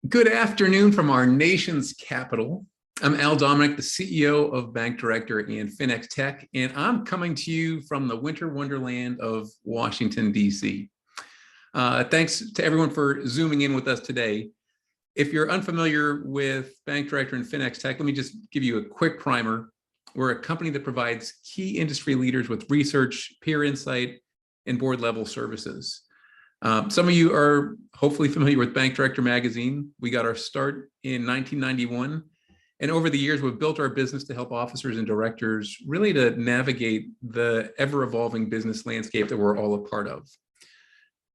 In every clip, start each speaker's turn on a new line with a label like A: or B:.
A: Good afternoon from our nation's capital. I'm Dominick, the CEO of Bank Director and Finex Tech, and I'm coming to you from the winter wonderland of Washington, D.C. Thanks to everyone for zooming in with us today. If you're unfamiliar with Bank Director and Finex Tech, let me just give you a quick primer. We're a company that provides key industry leaders with research, peer insight, and board level services. Some of you are hopefully familiar with Bank Director magazine. We got our start in 1991. And over the years, we've built our business to help officers and directors really to navigate the ever-evolving business landscape that we're all a part of.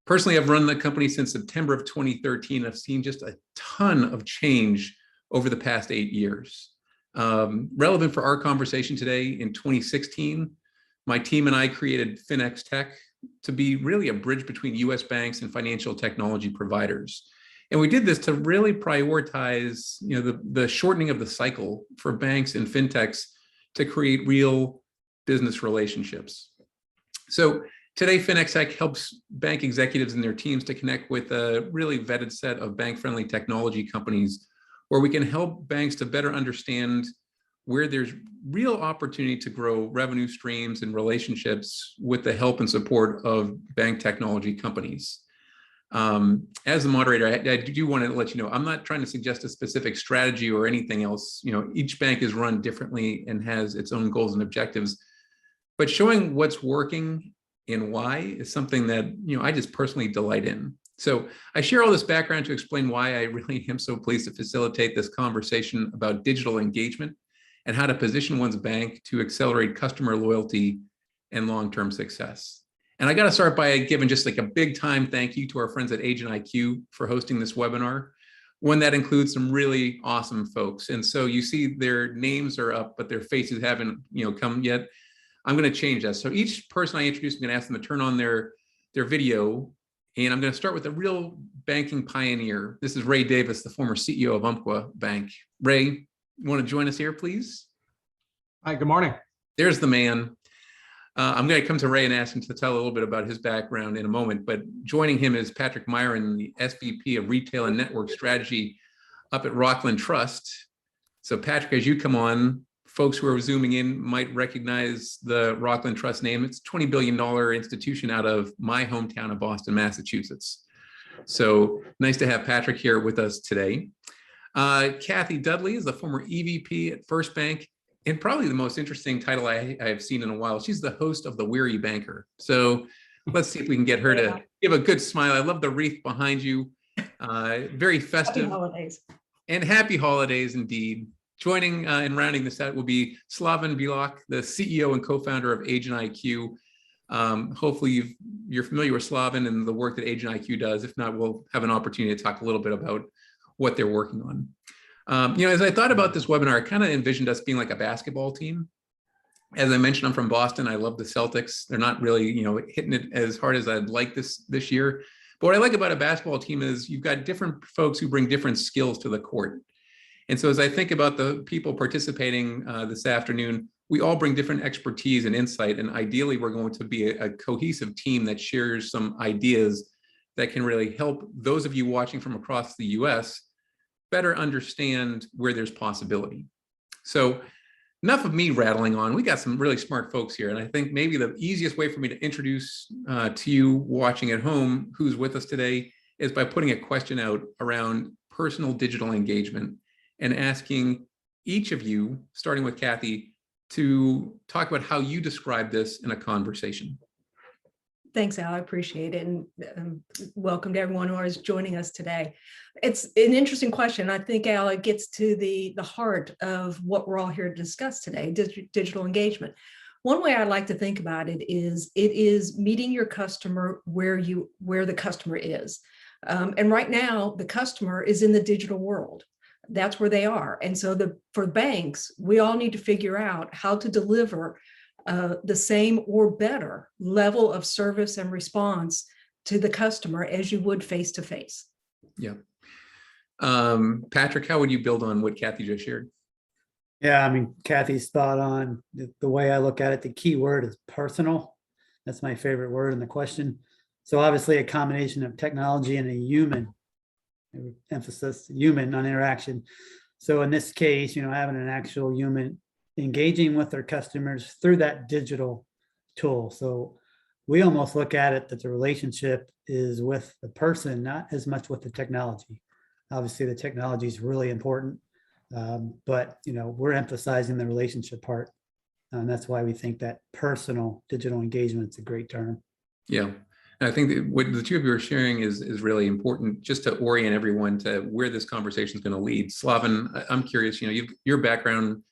A: Personally, I've run the company since September of 2013. I've seen just a ton of change over the past 8 years. Relevant for our conversation today, in 2016, my team and I created Finex Tech to be really a bridge between US banks and financial technology providers. And we did this to really prioritize, the shortening of the cycle for banks and fintechs to create real business relationships. So today, Finex Tech helps bank executives and their teams to connect with a really vetted set of bank-friendly technology companies where we can help banks to better understand where there's real opportunity to grow revenue streams and relationships with the help and support of bank technology companies. As the moderator, I do want to let you know, I'm not trying to suggest a specific strategy or anything else. Each bank is run differently and has its own goals and objectives, but showing what's working and why is something that, I just personally delight in. So I share all this background to explain why I really am so pleased to facilitate this conversation about digital engagement and how to position one's bank to accelerate customer loyalty and long-term success. And I got to start by giving just like a big time thank you to our friends at Agent IQ for hosting this webinar, one that includes some really awesome folks. And so you see their names are up, but their faces haven't come yet. I'm going to change that. So each person I introduce, I'm going to ask them to turn on their video. And I'm going to start with a real banking pioneer. This is Ray Davis, the former CEO of Umpqua Bank. Ray, you want to join us here, please?
B: Hi, good morning.
A: There's the man. I'm going to come to Ray and ask him to tell a little bit about his background in a moment, but joining him is Patrick Myron, the SVP of Retail and Network Strategy up at Rockland Trust. So Patrick, as you come on, folks who are zooming in might recognize the Rockland Trust name. It's a $20 billion institution out of my hometown of Boston, Massachusetts. So nice to have Patrick here with us today. Cathy Dudley is the former EVP at First Bank, and probably the most interesting title I have seen in a while. She's the host of The Weary Banker. So let's see if we can get her to give a good smile. I love the wreath behind you. Very festive.
C: Happy holidays.
A: And happy holidays indeed. Joining and rounding this out will be Slaven, Bilac, the CEO and co-founder of Agent IQ. Hopefully you're familiar with Slaven and the work that Agent IQ does. If not, we'll have an opportunity to talk a little bit about what they're working on. As I thought about this webinar, I kind of envisioned us being like a basketball team. As I mentioned, I'm from Boston. I love the Celtics. They're not really, hitting it as hard as I'd like this year. But what I like about a basketball team is you've got different folks who bring different skills to the court. And so as I think about the people participating this afternoon, we all bring different expertise and insight. And ideally, we're going to be a cohesive team that shares some ideas that can really help those of you watching from across the US better understand where there's possibility. So enough of me rattling on. We got some really smart folks here. And I think maybe the easiest way for me to introduce to you watching at home who's with us today is by putting a question out around personal digital engagement and asking each of you, starting with Cathy, to talk about how you describe this in a conversation.
C: Thanks, Al. I appreciate it. And welcome to everyone who is joining us today. It's an interesting question. I think, Al, it gets to the heart of what we're all here to discuss today, digital engagement. One way I like to think about it is meeting your customer where the customer is. And right now, the customer is in the digital world. That's where they are. And so for banks, we all need to figure out how to deliver the same or better level of service and response to the customer as you would face-to-face.
A: Yeah. Patrick, how would you build on what Cathy just shared?
D: Yeah, I mean, Cathy's spot on. The way I look at it, the key word is personal. That's my favorite word in the question. So obviously a combination of technology and a human emphasis human on interaction. So in this case, having an actual human engaging with their customers through that digital tool. So we almost look at it that the relationship is with the person, not as much with the technology. Obviously, the technology is really important, but we're emphasizing the relationship part, and that's why we think that personal digital engagement is a great term.
A: Yeah. And I think that what the two of you are sharing is really important, just to orient everyone to where this conversation is going to lead. Slaven, I'm curious, your background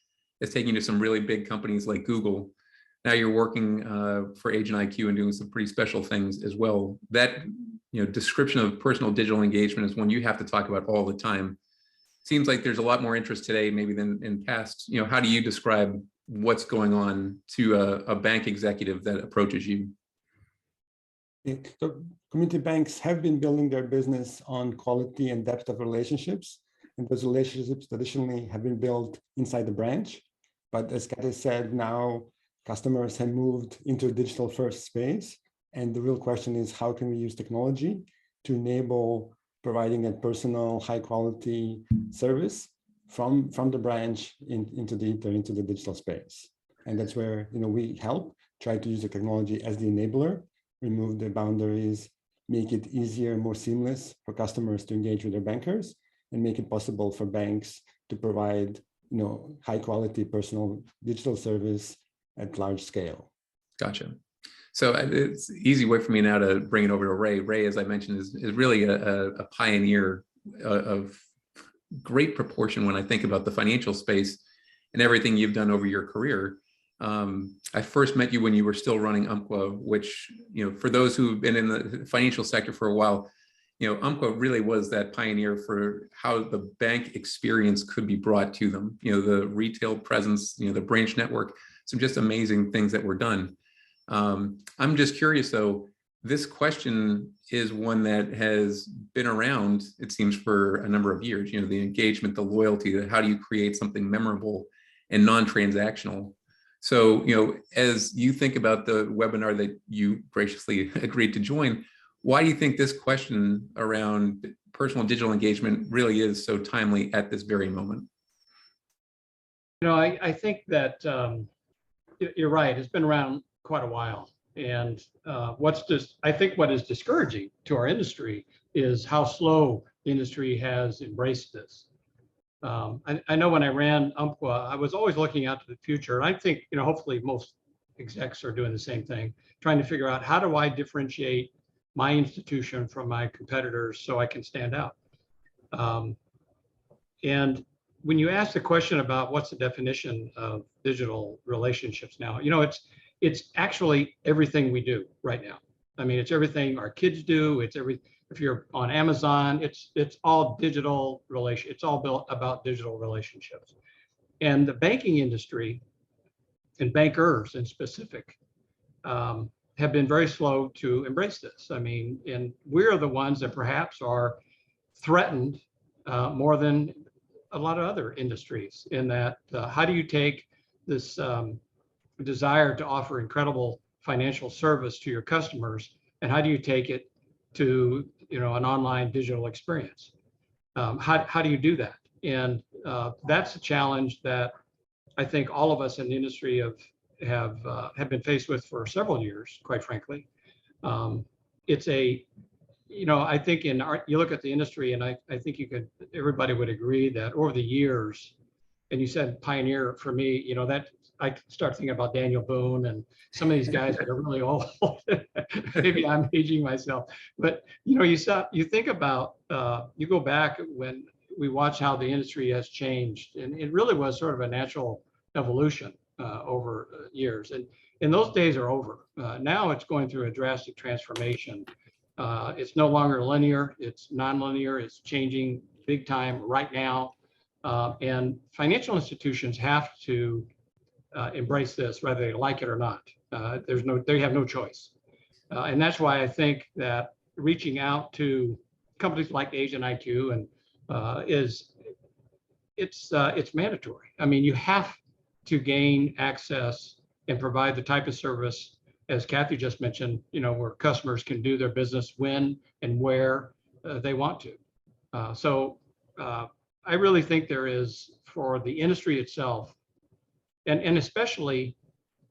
A: is taking you to some really big companies like Google. Now you're working for Agent IQ and doing some pretty special things as well. That description of personal digital engagement is one you have to talk about all the time. Seems like there's a lot more interest today maybe than in past. How do you describe what's going on to a bank executive that approaches you?
E: So community banks have been building their business on quality and depth of relationships, and those relationships traditionally have been built inside the branch. But as Cathy said, now customers have moved into a digital first space. And the real question is, how can we use technology to enable providing a personal, high quality service from the branch into the digital space? And that's where we help try to use the technology as the enabler, remove the boundaries, make it easier, more seamless for customers to engage with their bankers, and make it possible for banks to provide high quality personal digital service at large scale.
A: Gotcha. So it's an easy way for me now to bring it over to Ray. Ray, as I mentioned, is really a pioneer of great proportion when I think about the financial space and everything you've done over your career. I first met you when you were still running Umpqua, which, for those who've been in the financial sector for a while, Umpqua really was that pioneer for how the bank experience could be brought to them. The retail presence, the branch network, some just amazing things that were done. I'm just curious though, this question is one that has been around, it seems, for a number of years, the engagement, the loyalty, how do you create something memorable and non-transactional? So, as you think about the webinar that you graciously agreed to join, why do you think this question around personal digital engagement really is so timely at this very moment?
B: I think that you're right. It's been around quite a while. And I think what is discouraging to our industry is how slow the industry has embraced this. I know when I ran Umpqua, I was always looking out to the future. And I think, hopefully most execs are doing the same thing, trying to figure out how do I differentiate my institution from my competitors so I can stand out. And when you ask the question about what's the definition of digital relationships now, it's actually everything we do right now. I mean, it's everything our kids do. If you're on Amazon, it's all digital relation. It's all built about digital relationships. And the banking industry and bankers in specific have been very slow to embrace this. I mean, and we're the ones that perhaps are threatened more than a lot of other industries in that how do you take this desire to offer incredible financial service to your customers, and how do you take it to an online digital experience? How do you do that? And that's a challenge that I think all of us in the industry have been faced with for several years, quite frankly. It's I think you look at the industry, and I think everybody would agree that over the years, and you said pioneer, for me, that I start thinking about Daniel Boone and some of these guys that are really old. Maybe I'm aging myself, but you think about, you go back when we watch how the industry has changed, and it really was sort of a natural evolution over years. And those days are over. Now it's going through a drastic transformation. It's no longer linear, it's non-linear, it's changing big time right now. And financial institutions have to embrace this, whether they like it or not. They have no choice. And that's why I think that reaching out to companies like Agent IQ and it's mandatory. I mean, you have to gain access and provide the type of service, as Cathy just mentioned, where customers can do their business when and where they want to. I really think there is, for the industry itself, and especially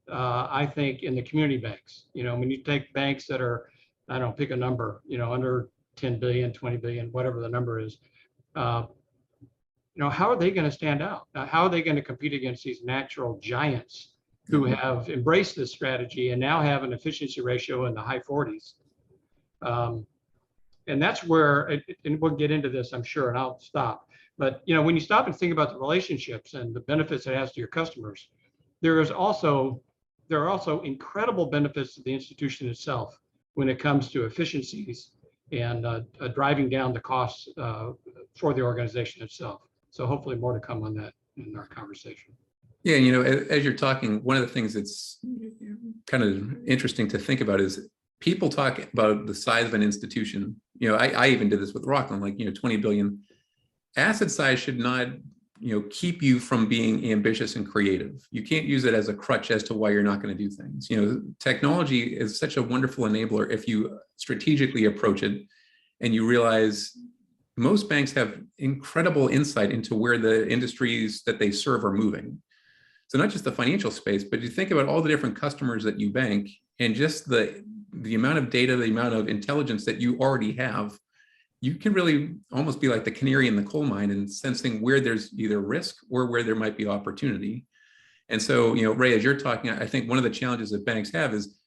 B: I think in the community banks, when you take banks that are, I don't know, pick a number, under 10 billion, 20 billion, whatever the number is, how are they going to stand out? How are they going to compete against these natural giants who have embraced this strategy and now have an efficiency ratio in the high 40s? And that's where, and we'll get into this, I'm sure, and I'll stop. But when you stop and think about the relationships and the benefits it has to your customers, there are also incredible benefits to the institution itself when it comes to efficiencies and driving down the costs for the organization itself. So hopefully more to come on that in our conversation.
A: Yeah, as you're talking, one of the things that's kind of interesting to think about is people talk about the size of an institution. I even did this with Rockland, like 20 billion. Asset size should not keep you from being ambitious and creative. You can't use it as a crutch as to why you're not going to do things. Technology is such a wonderful enabler if you strategically approach it and you realize most banks have incredible insight into where the industries that they serve are moving. So not just the financial space, but you think about all the different customers that you bank and just the amount of data, the amount of intelligence that you already have. You can really almost be like the canary in the coal mine and sensing where there's either risk or where there might be opportunity. And so, Ray, as you're talking, I think one of the challenges that banks have is,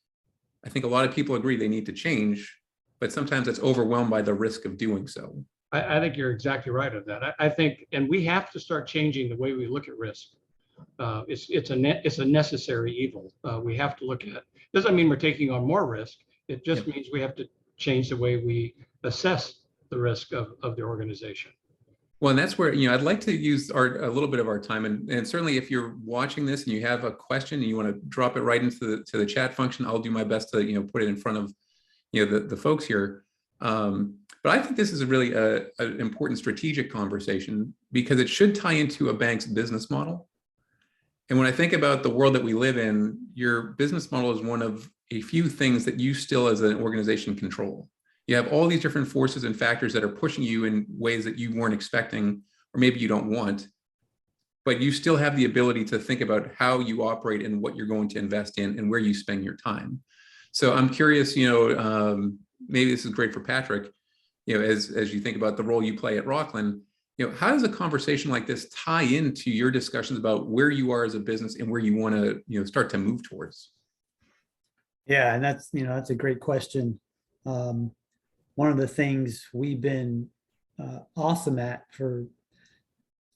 A: I think a lot of people agree they need to change, but sometimes it's overwhelmed by the risk of doing so.
B: I think you're exactly right of that. I think, and we have to start changing the way we look at risk. It's a necessary evil. We have to look at. Doesn't mean we're taking on more risk. It just means we have to change the way we assess the risk of the organization.
A: Well, and that's where, I'd like to use a little bit of our time. And certainly if you're watching this and you have a question and you want to drop it right into the chat function, I'll do my best to, put it in front of, the folks here. But I think this is a really an important strategic conversation because it should tie into a bank's business model. And when I think about the world that we live in, your business model is one of a few things that you still as an organization control. You have all these different forces and factors that are pushing you in ways that you weren't expecting, or maybe you don't want, but you still have the ability to think about how you operate and what you're going to invest in and where you spend your time. So I'm curious, maybe this is great for Patrick, as you think about the role you play at Rockland, how does a conversation like this tie into your discussions about where you are as a business and where you want to, start to move towards?
D: Yeah, and that's a great question. One of the things we've been awesome at for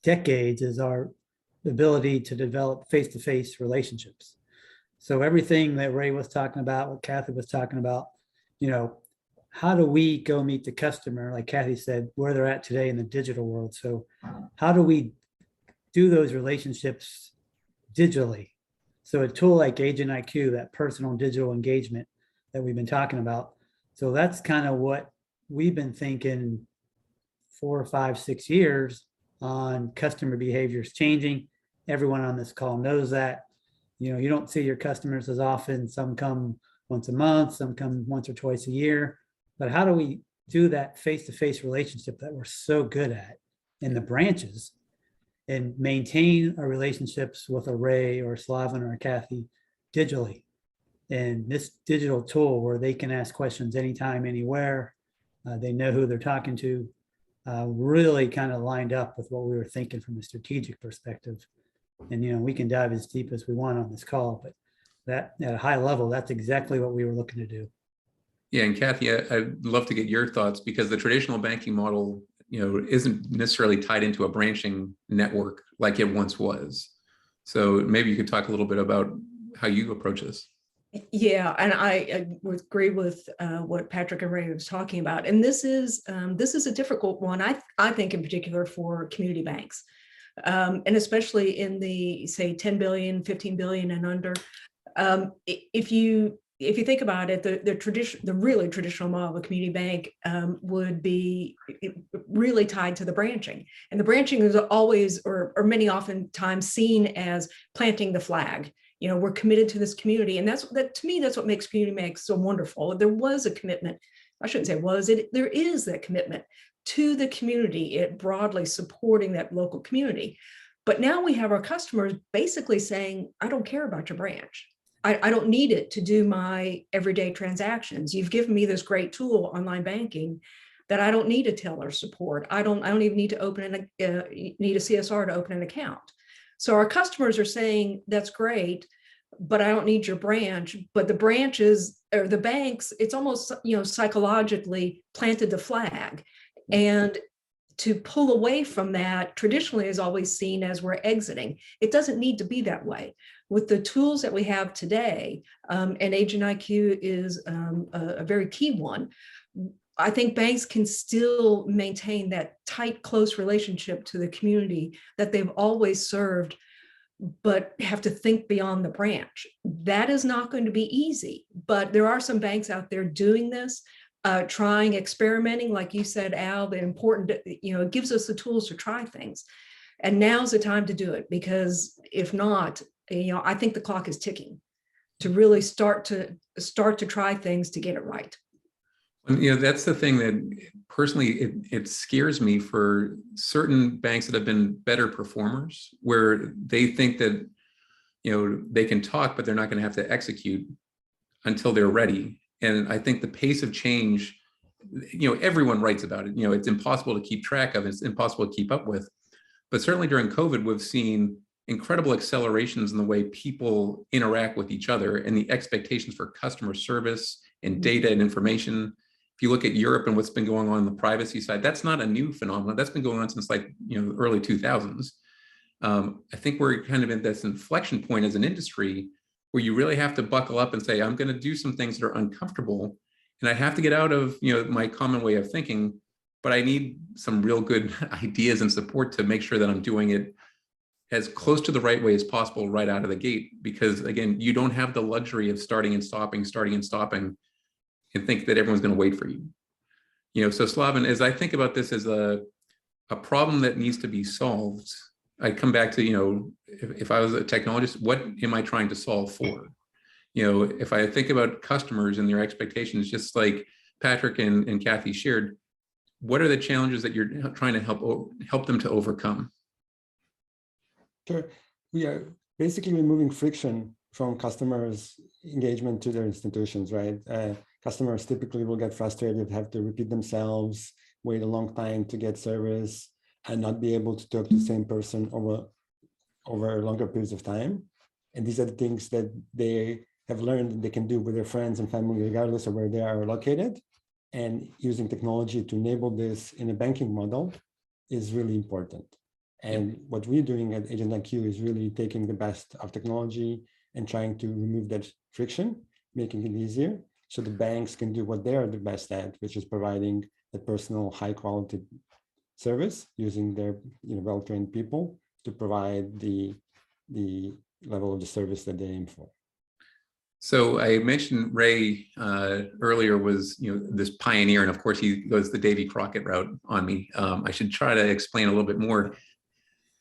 D: decades is our ability to develop face-to-face relationships. So everything that Ray was talking about, what Cathy was talking about, how do we go meet the customer, like Cathy said, where they're at today in the digital world? So how do we do those relationships digitally? So a tool like Agent IQ, that personal digital engagement that we've been talking about. So that's kind of what we've been thinking 4, 5, 6 years on. Customer behaviors changing. Everyone on this call knows that. You don't see your customers as often. Some come once a month, some come once or twice a year. But how do we do that face-to-face relationship that we're so good at in the branches and maintain our relationships with a Ray or a Slaven or a Cathy digitally? And this digital tool where they can ask questions anytime, anywhere, they know who they're talking to, really kind of lined up with what we were thinking from a strategic perspective. And, we can dive as deep as we want on this call, but that at a high level, that's exactly what we were looking to do.
A: Yeah, and Cathy, I'd love to get your thoughts because the traditional banking model, isn't necessarily tied into a branching network like it once was. So maybe you could talk a little bit about how you approach this.
C: Yeah, and I would agree with what Patrick and Ray was talking about. And this is a difficult one, I think, in particular for community banks, and especially in the, say, 10 billion, 15 billion and under. If you think about it, the really traditional model of a community bank would be really tied to the branching, and the branching is always, or many oftentimes, seen as planting the flag. We're committed to this community, and to me, that's what makes community banks so wonderful. There was a commitment. I shouldn't say was it. There is that commitment to the community, it broadly supporting that local community. But now we have our customers basically saying, I don't care about your branch. I don't need it to do my everyday transactions. You've given me this great tool, online banking, that I don't need a teller support. I don't even need to open need a CSR to open an account. So our customers are saying, that's great, but I don't need your branch. But the branches or the banks, it's almost, psychologically planted the flag. And to pull away from that traditionally is always seen as we're exiting. It doesn't need to be that way. With the tools that we have today, and Agent IQ is a very key one, I think banks can still maintain that tight, close relationship to the community that they've always served, but have to think beyond the branch. That is not going to be easy, but there are some banks out there doing this, trying, experimenting, like you said, Al, the important, it gives us the tools to try things. And now's the time to do it, because if not, I think the clock is ticking to really start to try things to get it right.
A: That's the thing that personally, it scares me for certain banks that have been better performers, where they think that, they can talk, but they're not going to have to execute until they're ready. And I think the pace of change, everyone writes about it. It's impossible to keep track of, it's impossible to keep up with. But certainly during COVID, we've seen incredible accelerations in the way people interact with each other and the expectations for customer service and data and information. If you look at Europe and what's been going on the privacy side, that's not a new phenomenon. That's been going on since early 2000s. I think we're kind of at this inflection point as an industry where you really have to buckle up and say, I'm going to do some things that are uncomfortable, and I have to get out of my common way of thinking, but I need some real good ideas and support to make sure that I'm doing it as close to the right way as possible right out of the gate. Because again, you don't have the luxury of starting and stopping, and think that everyone's going to wait for you. So Slaven, as I think about this as a problem that needs to be solved, I come back to, if I was a technologist, what am I trying to solve for? If I think about customers and their expectations, just like Patrick and Cathy shared, what are the challenges that you're trying to help them to overcome?
E: Sure. We are basically removing friction from customers' engagement to their institutions, right? Customers typically will get frustrated, have to repeat themselves, wait a long time to get service, and not be able to talk to the same person over longer periods of time. And these are the things that they have learned that they can do with their friends and family, regardless of where they are located. And using technology to enable this in a banking model is really important. And what we're doing at Agent IQ is really taking the best of technology and trying to remove that friction, making it easier so the banks can do what they are the best at, which is providing a personal, high quality service using their well-trained people to provide the level of the service that they aim for.
A: So I mentioned Ray earlier was this pioneer, and of course he goes the Davy Crockett route on me. I should try to explain a little bit more.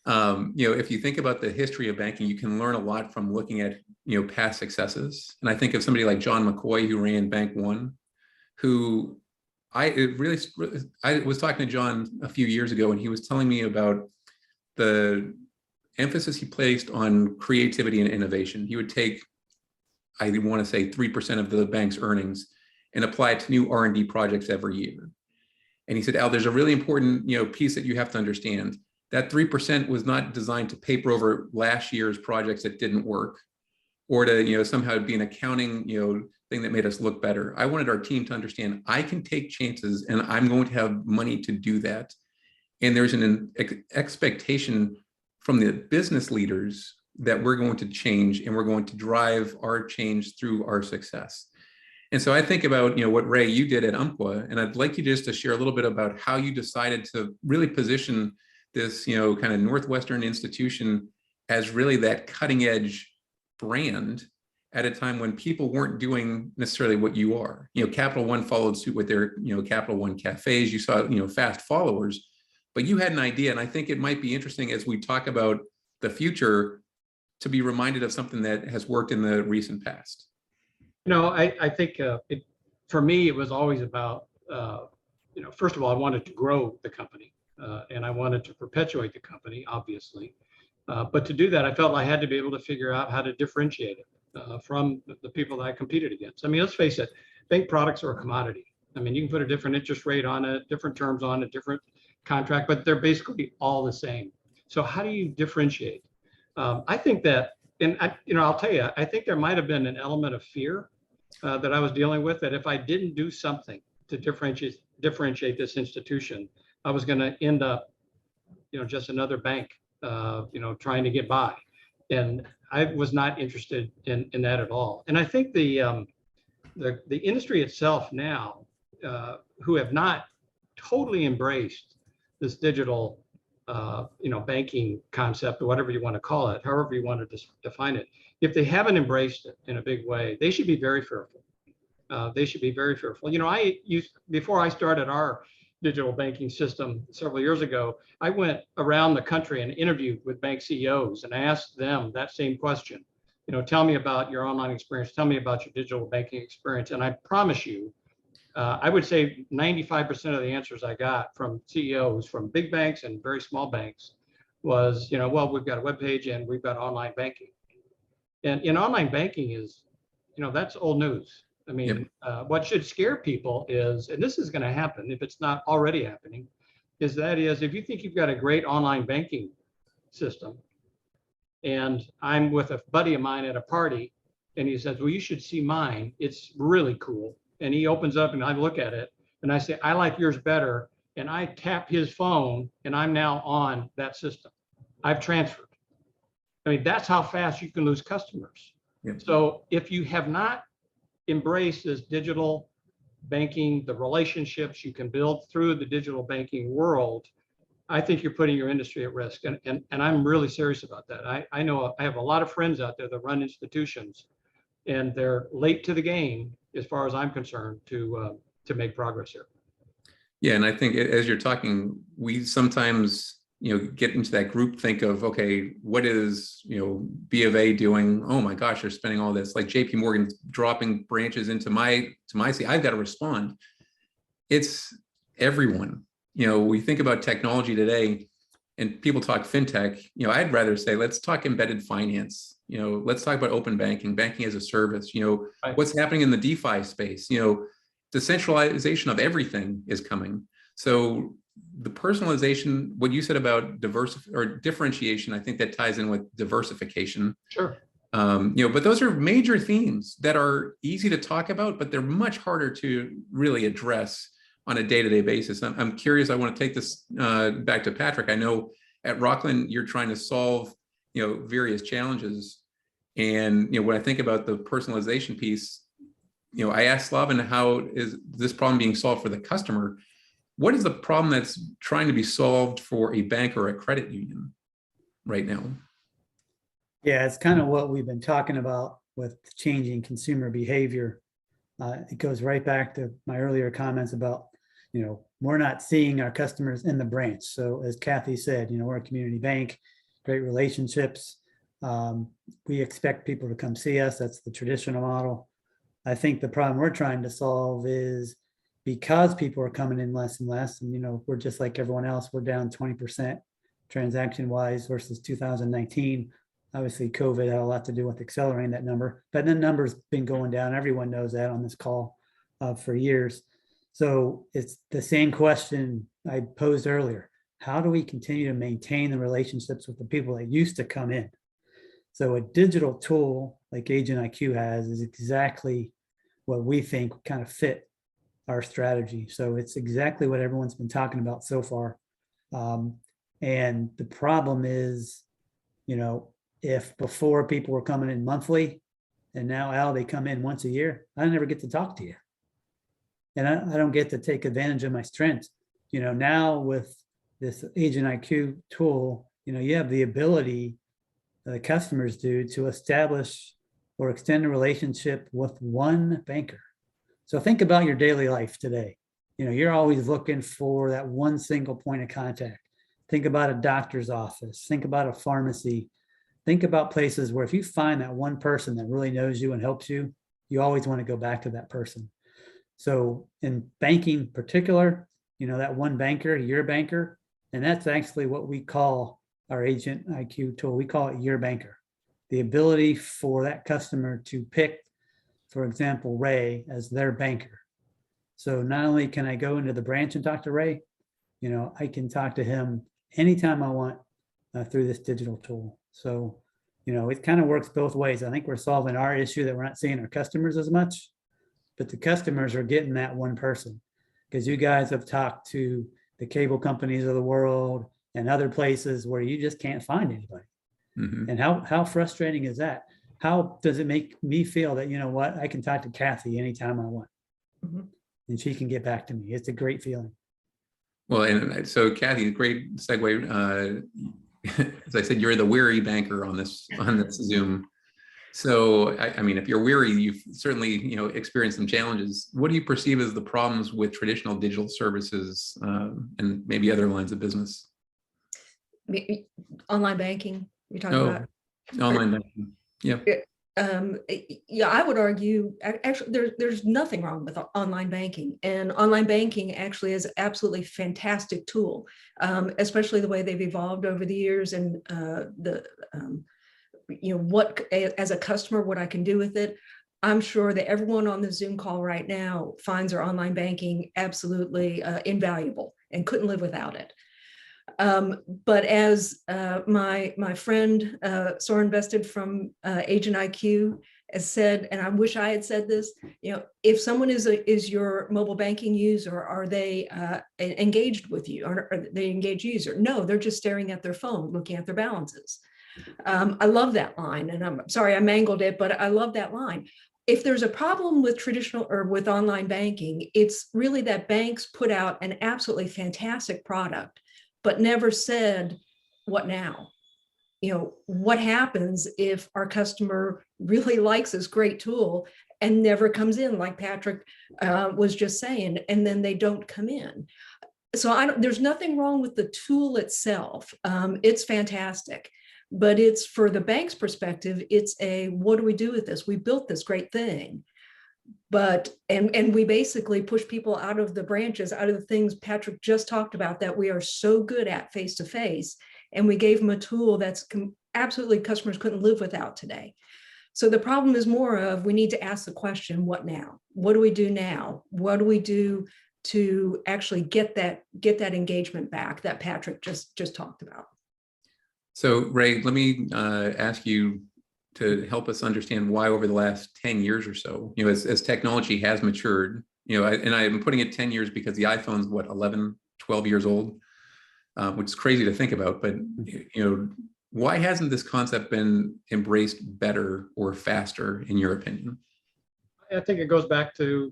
A: If you think about the history of banking, you can learn a lot from looking at past successes. And I think of somebody like John McCoy, who ran Bank One, who I was talking to John a few years ago, and he was telling me about the emphasis he placed on creativity and innovation. He would take, I want to say, 3% of the bank's earnings and apply it to new R&D projects every year. And he said, Al, there's a really important piece that you have to understand. That 3% was not designed to paper over last year's projects that didn't work, or to somehow be an accounting thing that made us look better. I wanted our team to understand I can take chances, and I'm going to have money to do that. And there's an expectation from the business leaders that we're going to change, and we're going to drive our change through our success. And so I think about what Ray, you did at Umpqua, and I'd like you just to share a little bit about how you decided to really position this kind of Northwestern institution as really that cutting edge brand at a time when people weren't doing necessarily what you are. Capital One followed suit with their Capital One cafes. You saw fast followers, but you had an idea, and I think it might be interesting as we talk about the future to be reminded of something that has worked in the recent past.
B: I think for me, it was always about first of all, I wanted to grow the company and I wanted to perpetuate the company, obviously. But to do that, I felt I had to be able to figure out how to differentiate it from the people that I competed against. I mean, let's face it, bank products are a commodity. I mean, you can put a different interest rate on it, different terms on it, different contract, but they're basically all the same. So how do you differentiate? I think that, and I'll tell you, I think there might have been an element of fear that I was dealing with, that if I didn't do something to differentiate this institution, I was going to end up, just another bank, trying to get by. And I was not interested in that at all. And I think the industry itself now, who have not totally embraced this digital, banking concept, or whatever you want to call it, however you want to define it, if they haven't embraced it in a big way, they should be very fearful. They should be very fearful. Before I started our digital banking system several years ago, I went around the country and interviewed with bank CEOs, and I asked them that same question. Tell me about your online experience. Tell me about your digital banking experience. And I promise you, I would say 95% of the answers I got from CEOs from big banks and very small banks was, well, we've got a web page and we've got online banking. And in online banking is, that's old news. I mean, what should scare people is, and this is going to happen if it's not already happening, is if you think you've got a great online banking system, and I'm with a buddy of mine at a party, and he says, well, you should see mine. It's really cool. And he opens up and I look at it and I say, I like yours better. And I tap his phone and I'm now on that system. I've transferred. I mean, that's how fast you can lose customers.
A: Yep.
B: So if you have not embraced this digital banking, the relationships you can build through the digital banking world, I think you're putting your industry at risk. And I'm really serious about that. I know I have a lot of friends out there that run institutions, and they're late to the game as far as I'm concerned to make progress here.
A: Yeah, and I think as you're talking, we sometimes get into that group think of, okay, what is B of A doing? Oh my gosh, they're spending all this. Like JP Morgan dropping branches into my seat. I've got to respond. It's everyone. We think about technology today, and people talk fintech. I'd rather say let's talk embedded finance. Let's talk about open banking, banking as a service.
B: Right.
A: What's happening in the DeFi space. Decentralization of everything is coming. So the personalization, what you said about differentiation, I think that ties in with diversification.
B: Sure.
A: But those are major themes that are easy to talk about, but they're much harder to really address on a day-to-day basis. I'm curious, I want to take this back to Patrick. I know at Rockland, you're trying to solve various challenges. And when I think about the personalization piece, I asked Slaven, how is this problem being solved for the customer? What is the problem that's trying to be solved for a bank or a credit union right now?
D: Yeah, it's kind of what we've been talking about with changing consumer behavior. It goes right back to my earlier comments about, we're not seeing our customers in the branch. So as Cathy said, we're a community bank, great relationships. We expect people to come see us. That's the traditional model. I think the problem we're trying to solve is because people are coming in less and less, and we're just like everyone else, we're down 20% transaction wise versus 2019. Obviously, COVID had a lot to do with accelerating that number, but the number's been going down. Everyone knows that on this call for years. So it's the same question I posed earlier. How do we continue to maintain the relationships with the people that used to come in? So a digital tool like Agent IQ has is exactly what we think kind of fit our strategy. So it's exactly what everyone's been talking about so far. And the problem is, if before people were coming in monthly and now, Al, they come in once a year, I never get to talk to you. And I don't get to take advantage of my strengths. Now with this Agent IQ tool, you have the ability, the customers do, to establish or extend a relationship with one banker. So think about your daily life today. You're always looking for that one single point of contact. Think about a doctor's office. Think about a pharmacy. Think about places where if you find that one person that really knows you and helps you, you always want to go back to that person. So in banking in particular, that one banker, your banker. And that's actually what we call our agent IQ tool. We call it your banker. The ability for that customer to pick, for example, Ray as their banker. So not only can I go into the branch and talk to Ray, I can talk to him anytime I want through this digital tool. So, it kind of works both ways. I think we're solving our issue that we're not seeing our customers as much, but the customers are getting that one person, because you guys have talked to the cable companies of the world and other places where you just can't find anybody.
A: Mhm.
D: And how frustrating is that? How does it make me feel that, I can talk to Cathy anytime I want,
C: Mhm.
D: and she can get back to me? It's a great feeling.
A: Well, and so Cathy, great segue. As I said, you're the weary banker on this Zoom. So, I mean, if you're weary, you've certainly, experienced some challenges. What do you perceive as the problems with traditional digital services and maybe other lines of business?
C: Online banking, you're talking about?
A: Online banking. Yeah.
C: Yeah, I would argue, actually, there's nothing wrong with online banking, and online banking actually is an absolutely fantastic tool, especially the way they've evolved over the years, and what, as a customer, what I can do with it. I'm sure that everyone on the Zoom call right now finds their online banking absolutely invaluable and couldn't live without it. But as my friend Soren Vested from Agent IQ has said, and I wish I had said this, if someone is your mobile banking user, are they engaged with you? Are they engaged user? No, they're just staring at their phone, looking at their balances. I love that line, and I'm sorry I mangled it, but I love that line. If there's a problem with traditional or with online banking, it's really that banks put out an absolutely fantastic product, but never said, what now? What happens if our customer really likes this great tool and never comes in, like Patrick was just saying, and then they don't come in? So there's nothing wrong with the tool itself. It's fantastic, but it's, for the bank's perspective, it's what do we do with this? We built this great thing. But, and we basically push people out of the branches, out of the things Patrick just talked about that we are so good at face-to-face, and we gave them a tool that's absolutely customers couldn't live without today. So the problem is more of, we need to ask the question, what now? What do we do now? What do we do to actually get that engagement back that Patrick just talked about?
A: So Ray, let me ask you to help us understand why over the last 10 years or so, as technology has matured, and I'm putting it 10 years because the iPhone's 11, 12 years old, which is crazy to think about, but why hasn't this concept been embraced better or faster, in your opinion?
B: I think it goes back to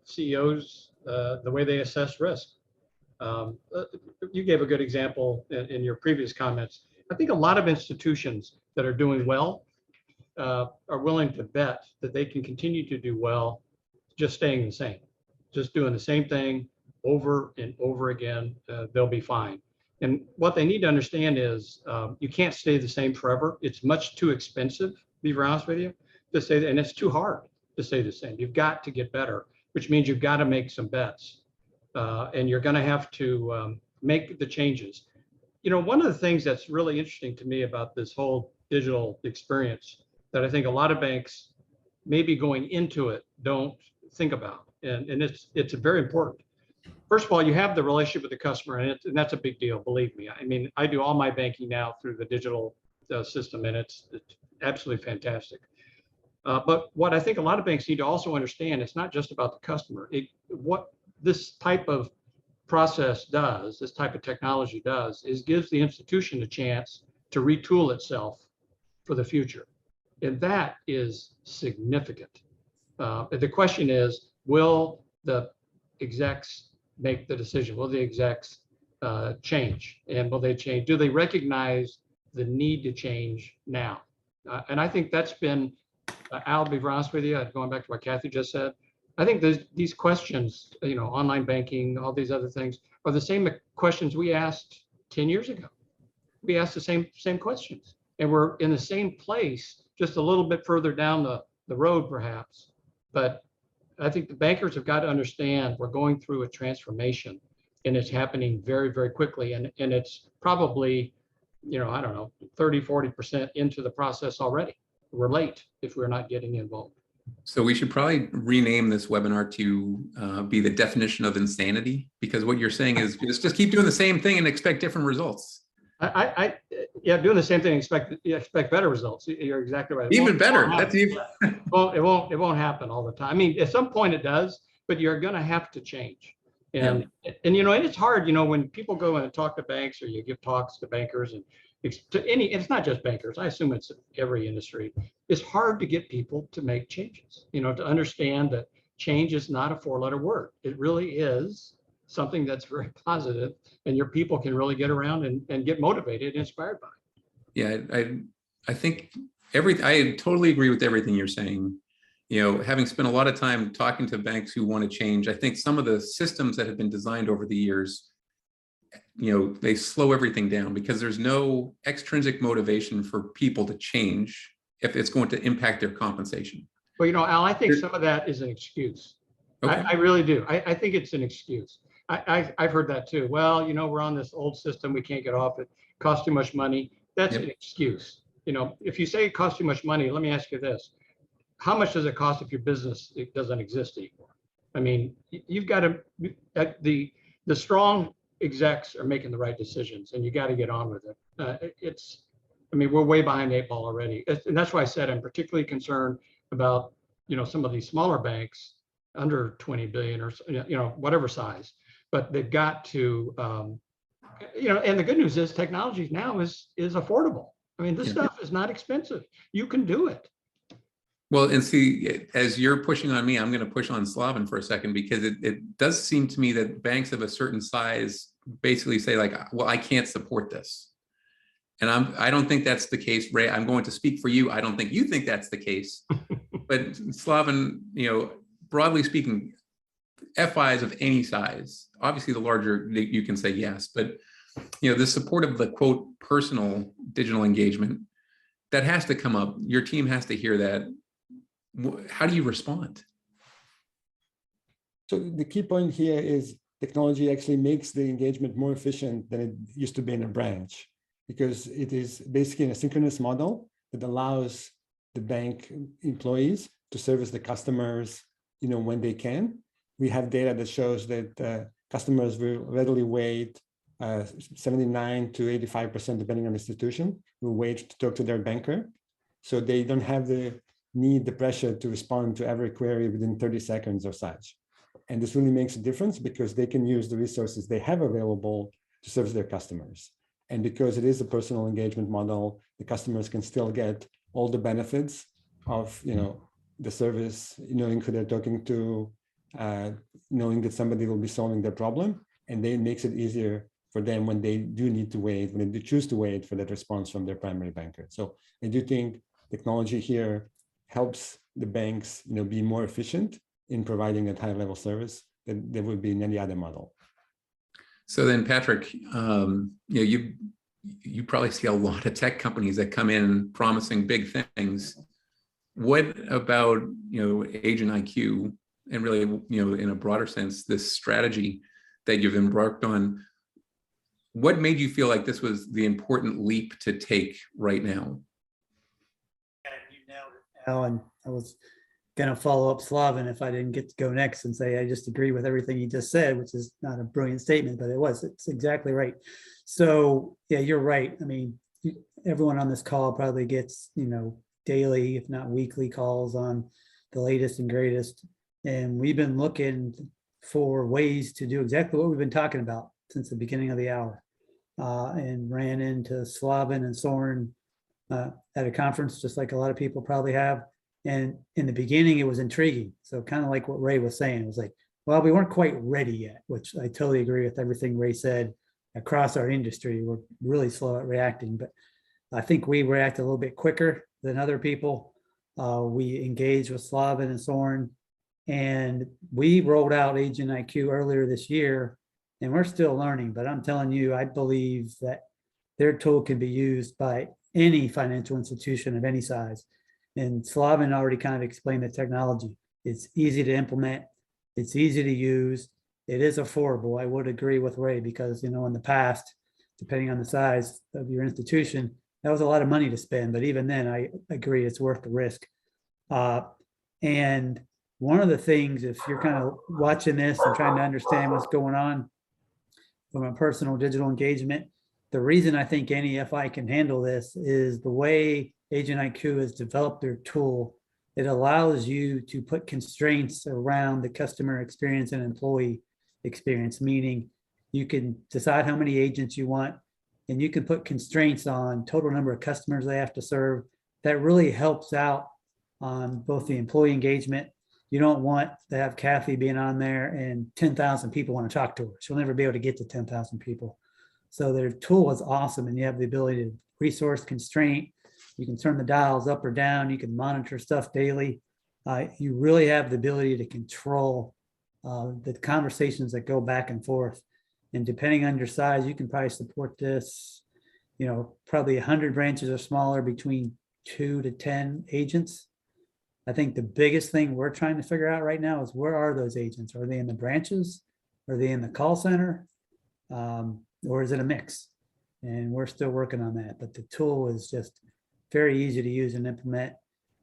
B: CEOs, the way they assess risk. You gave a good example in your previous comments. I think a lot of institutions that are doing well are willing to bet that they can continue to do well, just staying the same, just doing the same thing over and over again. They'll be fine. And what they need to understand is you can't stay the same forever. It's much too expensive, to be honest with you, to say that, and it's too hard to stay the same. You've got to get better, which means you've got to make some bets, and you're going to have to make the changes. One of the things that's really interesting to me about this whole digital experience that I think a lot of banks, maybe going into it, don't think about, and it's very important. First of all, you have the relationship with the customer, and that's a big deal, believe me. I mean, I do all my banking now through the digital system, and it's absolutely fantastic. But what I think a lot of banks need to also understand, it's not just about the customer. What this type of process does, this type of technology does, is gives the institution a chance to retool itself for the future. And that is significant. The question is, will the execs make the decision? Will the execs change? And will they change? Do they recognize the need to change now? And I think that's been, I'll be honest with you, going back to what Cathy just said, I think these questions, online banking, all these other things, are the same questions we asked 10 years ago. We asked the same questions, and we're in the same place, just a little bit further down the road, perhaps. But I think the bankers have got to understand we're going through a transformation, and it's happening very, very quickly. And it's probably, I don't know, 30-40% into the process already. We're late if we're not getting involved.
A: So we should probably rename this webinar to be the definition of insanity, because what you're saying is just keep doing the same thing and expect different results.
B: Yeah, doing the same thing, expect better results. You're exactly right.
A: Even better. That's even.
B: Well, it won't happen all the time. I mean, at some point it does, but you're going to have to change. And it's hard, when people go and talk to banks, or you give talks to bankers, and it's not just bankers. I assume it's every industry. It's hard to get people to make changes, to understand that change is not a 4-letter word. It really is something that's very positive, and your people can really get around and get motivated and inspired by it.
A: Yeah, I think I totally agree with everything you're saying. Having spent a lot of time talking to banks who want to change, I think some of the systems that have been designed over the years, they slow everything down because there's no extrinsic motivation for people to change if it's going to impact their compensation.
B: Well, Al, I think some of that is an excuse. Okay. I really do. I think it's an excuse. I've heard that too. Well, we're on this old system. We can't get off it. Costs too much money. That's an excuse. If you say it costs too much money, let me ask you this. How much does it cost if your business doesn't exist anymore? I mean, you've got to, the strong execs are making the right decisions, and you got to get on with it. We're way behind the 8 ball already. And that's why I said I'm particularly concerned about, some of these smaller banks under 20 billion or, whatever size, but they've got to, and the good news is technology now is affordable. This stuff is not expensive. You can do it.
A: Well, and see, as you're pushing on me, I'm going to push on Slaven for a second, because it does seem to me that banks of a certain size basically say, like, well, I can't support this. And I don't think that's the case, Ray. I'm going to speak for you. I don't think you think that's the case. But Slaven, broadly speaking, FIs of any size, obviously the larger you can say yes, but the support of the quote personal digital engagement, that has to come up. Your team has to hear that. How do you respond?
E: So the key point here is technology actually makes the engagement more efficient than it used to be in a branch, because it is basically an asynchronous model that allows the bank employees to service the customers, when they can. We have data that shows that customers will readily wait 79 to 85%, depending on the institution, will wait to talk to their banker. So they don't have the pressure to respond to every query within 30 seconds or such. And this really makes a difference, because they can use the resources they have available to service their customers. And because it is a personal engagement model, the customers can still get all the benefits of, the service, knowing who they're talking to, knowing that somebody will be solving their problem. And then it makes it easier for them when they do need to wait, when they choose to wait for that response from their primary banker. So I do think technology here helps the banks, be more efficient in providing that high level service than there would be in any other model.
A: So then, Patrick, you probably see a lot of tech companies that come in promising big things. What about, Agent IQ, and really, in a broader sense, this strategy that you've embarked on? What made you feel like this was the important leap to take right now?
D: You nailed it, Alan. I was going to follow up Slaven if I didn't get to go next and say I just agree with everything you just said, which is not a brilliant statement, but it's exactly right. So yeah, you're right. Everyone on this call probably gets, daily, if not weekly, calls on the latest and greatest. And we've been looking for ways to do exactly what we've been talking about since the beginning of the hour, and ran into Slaven and Soren at a conference, just like a lot of people probably have. And in the beginning, it was intriguing. So kind of like what Ray was saying, it was like, well, we weren't quite ready yet, which I totally agree with everything Ray said. Across our industry, we're really slow at reacting, but I think we react a little bit quicker than other people. We engaged with Slaven and Soren, and we rolled out Agent IQ earlier this year, and we're still learning, but I'm telling you, I believe that their tool can be used by any financial institution of any size. And Slaven already kind of explained the technology. It's easy to implement. It's easy to use. it is affordable. I would agree with Ray because, in the past, depending on the size of your institution, that was a lot of money to spend. But even then, I agree it's worth the risk. And one of the things, if you're kind of watching this and trying to understand what's going on from a personal digital engagement, the reason I think any FI can handle this is the way Agent IQ has developed their tool. It allows you to put constraints around the customer experience and employee experience, meaning you can decide how many agents you want, and you can put constraints on total number of customers they have to serve. That really helps out on both the employee engagement. You don't want to have Cathy being on there and 10,000 people want to talk to her. She'll never be able to get to 10,000 people. So their tool is awesome, and you have the ability to resource constraint. You can turn the dials up or down. You can monitor stuff daily. You really have the ability to control the conversations that go back and forth. And depending on your size, you can probably support this, probably 100 branches or smaller, between 2 to 10 agents. I think the biggest thing we're trying to figure out right now is, where are those agents? Are they in the branches? Are they in the call center? Or is it a mix? And we're still working on that. But the tool is just very easy to use and implement.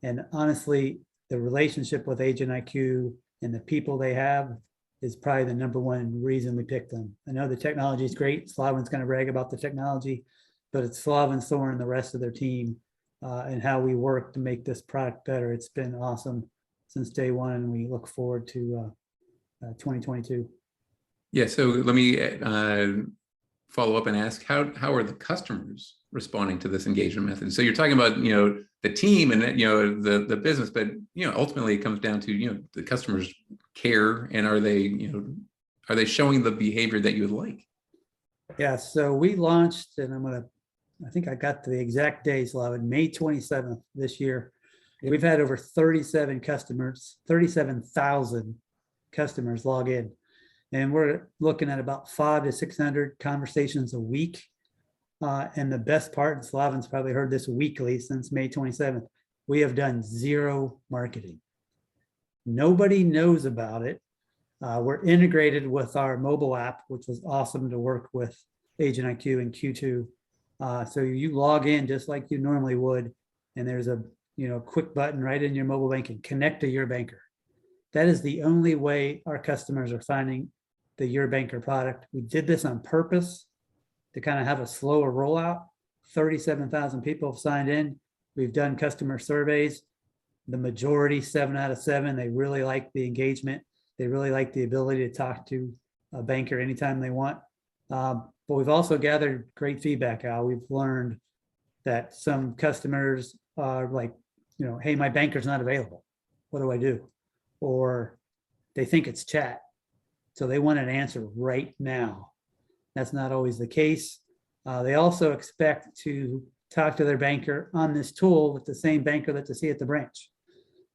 D: And honestly, the relationship with Agent IQ and the people they have is probably the number one reason we picked them. I know the technology is great. Slaven's going to brag about the technology, but it's Slaven, Thor, and the rest of their team and how we work to make this product better. It's been awesome since day one, and we look forward to 2022.
A: Yeah, so let me follow up and ask, how are the customers responding to this engagement method? So you're talking about, the team and, the business, but, ultimately it comes down to, the customers care, and are they showing the behavior that you would like?
D: Yeah, so we launched, and I think I got the exact days, Slaven, May 27th this year. We've had over 37,000 customers log in. And we're looking at about 500 to 600 conversations a week. And the best part, and Slaven's probably heard this weekly since May 27th, we have done zero marketing. Nobody knows about it. We're integrated with our mobile app, which was awesome to work with Agent IQ in Q2. So you log in just like you normally would, and there's a quick button right in your mobile banking, connect to your banker. That is the only way our customers are finding the Your Banker product. We did this on purpose to kind of have a slower rollout. 37,000 people have signed in. We've done customer surveys. The majority, 7 out of 7, they really like the engagement. They really like the ability to talk to a banker anytime they want. But we've also gathered great feedback, Al. We've learned that some customers are like, hey, my banker's not available. What do I do? Or they think it's chat, so they want an answer right now. That's not always the case. They also expect to talk to their banker on this tool with the same banker that they see at the branch.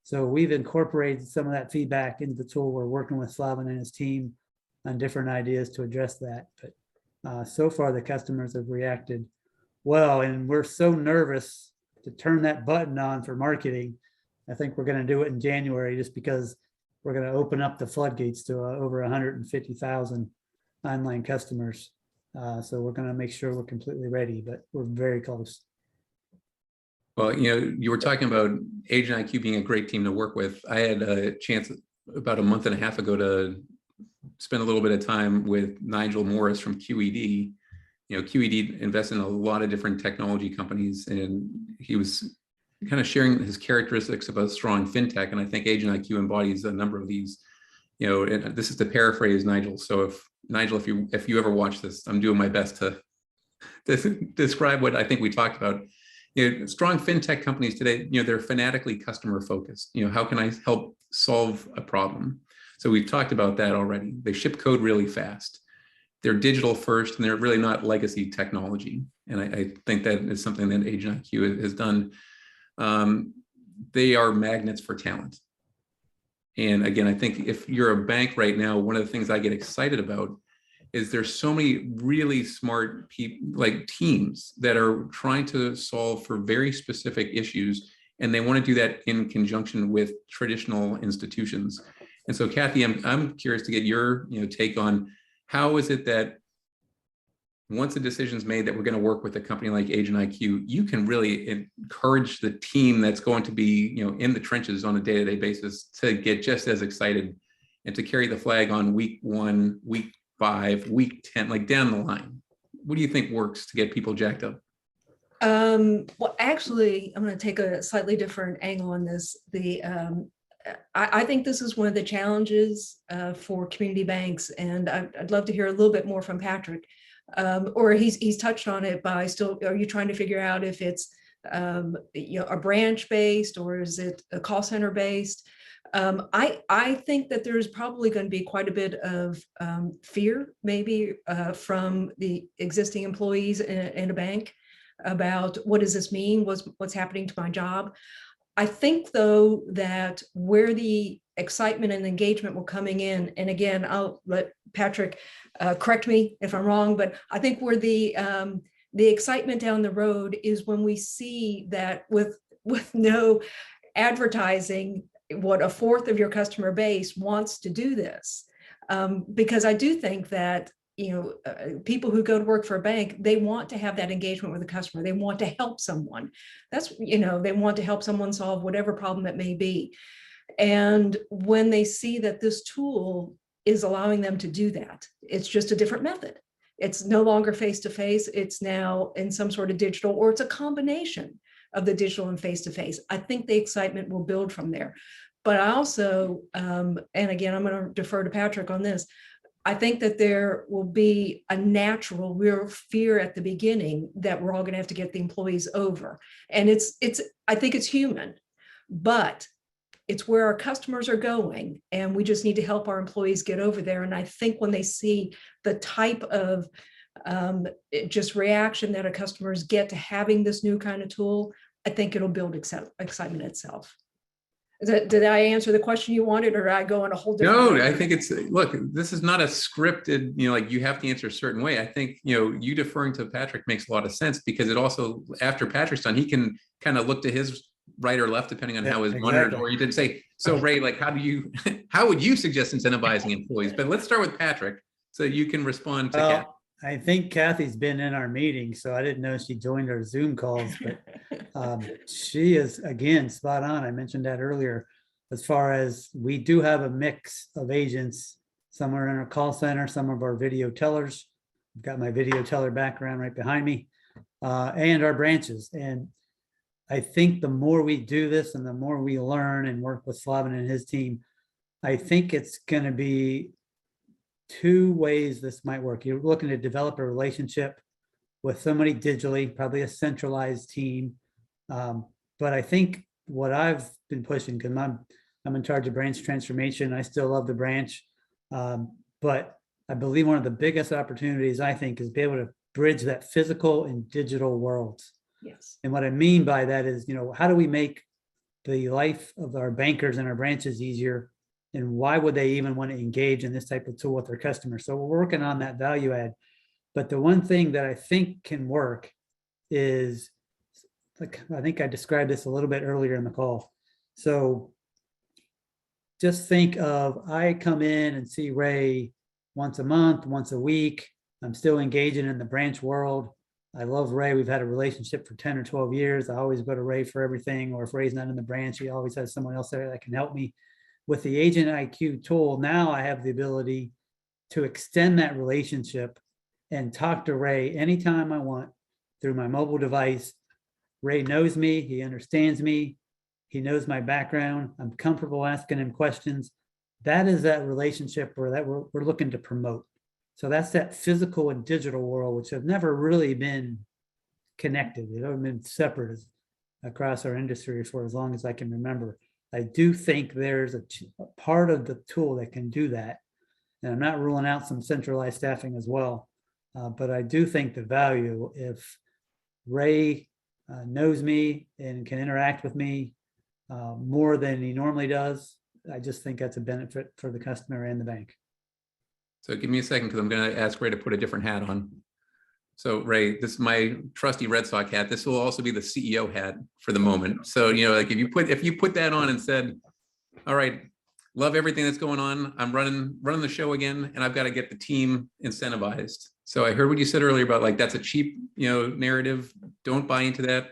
D: So we've incorporated some of that feedback into the tool. We're working with Slaven and his team on different ideas to address that. But so far, the customers have reacted well, and we're so nervous to turn that button on for marketing. I think we're going to do it in January, just because we're going to open up the floodgates to over 150,000 online customers. So we're going to make sure we're completely ready, but we're very close.
A: Well, you were talking about Agent IQ being a great team to work with. I had a chance about a month and a half ago to spend a little bit of time with Nigel Morris from QED. QED invests in a lot of different technology companies, and he was kind of sharing his characteristics of a strong fintech. And I think Agent IQ embodies a number of these, and this is to paraphrase Nigel. So if you ever watch this, I'm doing my best to describe what I think we talked about. Strong fintech companies today, they're fanatically customer focused. How can I help solve a problem? So we've talked about that already. They ship code really fast. They're digital first, and they're really not legacy technology. And I think that is something that Agent IQ has done. They are magnets for talent. And again, I think if you're a bank right now, one of the things I get excited about is there's so many really smart people, like teams, that are trying to solve for very specific issues, and they want to do that in conjunction with traditional institutions. And so Cathy, I'm curious to get your take on how is it that once a decision's made that we're going to work with a company like Agent IQ, you can really encourage the team that's going to be in the trenches on a day-to-day basis to get just as excited and to carry the flag on week 1, week 5, week 10, like down the line. What do you think works to get people jacked up?
C: Well, actually, I'm going to take a slightly different angle on this. I think this is one of the challenges for community banks, and I'd love to hear a little bit more from Patrick. Or he's touched on it, but are you trying to figure out if it's a branch based or is it a call center based? I think that there's probably going to be quite a bit of fear, maybe from the existing employees in a bank about what does this mean? What's happening to my job? I think, though, that where the excitement and engagement will coming in, and again, I'll let Patrick correct me if I'm wrong, but I think where the excitement down the road is when we see that with no advertising, what a fourth of your customer base wants to do this. Because I do think that people who go to work for a bank, they want to have that engagement with the customer. They want to help someone. They want to help someone solve whatever problem it may be. And when they see that this tool is allowing them to do that, it's just a different method. It's no longer face-to-face. It's now in some sort of digital, or it's a combination of the digital and face-to-face. I think the excitement will build from there. But I also, and again, I'm going to defer to Patrick on this, I think that there will be a natural real fear at the beginning that we're all going to have to get the employees over. And I think it's human, but it's where our customers are going, and we just need to help our employees get over there. And I think when they see the type of just reaction that our customers get to having this new kind of tool, I think it'll build excitement itself. Did I answer the question you wanted, or did I go in a whole different way?
A: No, I think look, this is not a scripted, like you have to answer a certain way. I think, you deferring to Patrick makes a lot of sense, because it also, after Patrick's done, he can kind of look to his right or left, depending on how his monitors, or you didn't say, so Ray, like, how would you suggest incentivizing employees? But let's start with Patrick so you can respond to Cathy.
D: I think Cathy's been in our meeting, so I didn't know she joined our Zoom calls, but she is, again, spot on. I mentioned that earlier, as far as we do have a mix of agents. Some are in our call center, some of our video tellers. I've got my video teller background right behind me, and our branches. And I think the more we do this and the more we learn and work with Slaven and his team, I think it's going to be two ways this might work. You're looking to develop a relationship with somebody digitally, probably a centralized team. But I think what I've been pushing, because I'm in charge of branch transformation. I still love the branch. But I believe one of the biggest opportunities, I think, is be able to bridge that physical and digital worlds.
C: Yes.
D: And what I mean by that is, how do we make the life of our bankers and our branches easier? And why would they even want to engage in this type of tool with their customers? So we're working on that value add. But the one thing that I think can work is, like, I think I described this a little bit earlier in the call. So just think of, I come in and see Ray once a month, once a week. I'm still engaging in the branch world. I love Ray. We've had a relationship for 10 or 12 years. I always go to Ray for everything, or if Ray's not in the branch, he always has someone else there that can help me. With the Agent IQ tool, now I have the ability to extend that relationship and talk to Ray anytime I want through my mobile device. Ray knows me, he understands me, he knows my background. I'm comfortable asking him questions. That is that relationship that we're looking to promote. So that's that physical and digital world, which have never really been connected. They've never been separate across our industry for as long as I can remember. I do think there's a part of the tool that can do that. And I'm not ruling out some centralized staffing as well. But I do think the value, if Ray knows me and can interact with me more than he normally does, I just think that's a benefit for the customer and the bank.
A: So give me a second, because I'm going to ask Ray to put a different hat on. So Ray, this is my trusty Red Sox hat. This will also be the CEO hat for the moment. So, like if you put that on and said, all right, love everything that's going on. I'm running the show again, and I've got to get the team incentivized. So I heard what you said earlier about like, that's a cheap, narrative. Don't buy into that.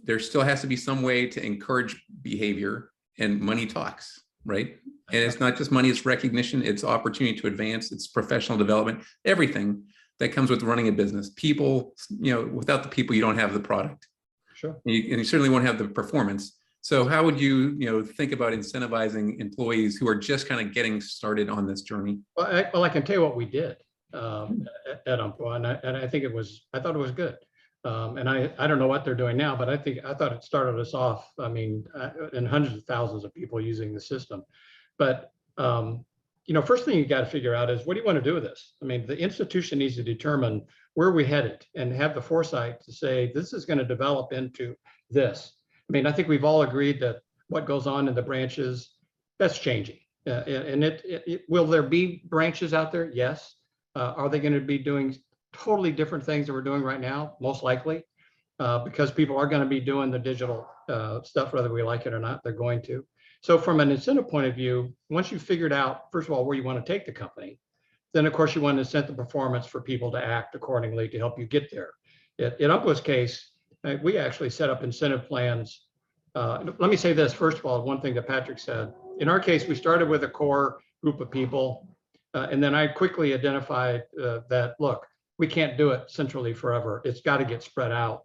A: There still has to be some way to encourage behavior, and money talks, right? And it's not just money, it's recognition, it's opportunity to advance, it's professional development, everything that comes with running a business. People, without the people, you don't have the product.
B: Sure.
A: And you certainly won't have the performance. So how would you, think about incentivizing employees who are just kind of getting started on this journey?
B: Well, I can tell you what we did at Umpqua, and I think I thought it was good. And I don't know what they're doing now, but I thought it started us off, and hundreds of thousands of people using the system. But, first thing you got to figure out is, what do you want to do with this? The institution needs to determine where we're headed and have the foresight to say, this is going to develop into this. I think we've all agreed that what goes on in the branches, that's changing. And will there be branches out there? Yes. Are they going to be doing totally different things that we're doing right now? Most likely, because people are going to be doing the digital stuff, whether we like it or not, they're going to. So from an incentive point of view, once you've figured out, first of all, where you want to take the company, then of course you want to incent the performance for people to act accordingly to help you get there. In Umpqua's case, we actually set up incentive plans. Let me say this, first of all, one thing that Patrick said. In our case, we started with a core group of people, and then I quickly identified that, look, we can't do it centrally forever. It's got to get spread out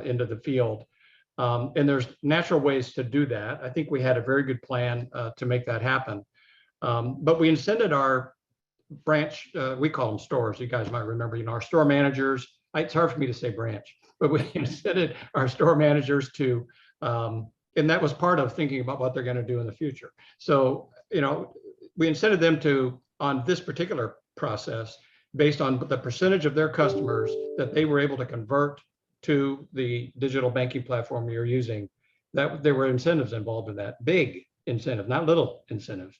B: into the field. And there's natural ways to do that. I think we had a very good plan to make that happen. But we incented our branch, we call them stores. You guys might remember, our store managers. It's hard for me to say branch, but we incented our store managers to, and that was part of thinking about what they're going to do in the future. So, we incented them to, on this particular process, based on the percentage of their customers that they were able to convert to the digital banking platform you're using, that there were incentives involved in that. Big incentive, not little incentives.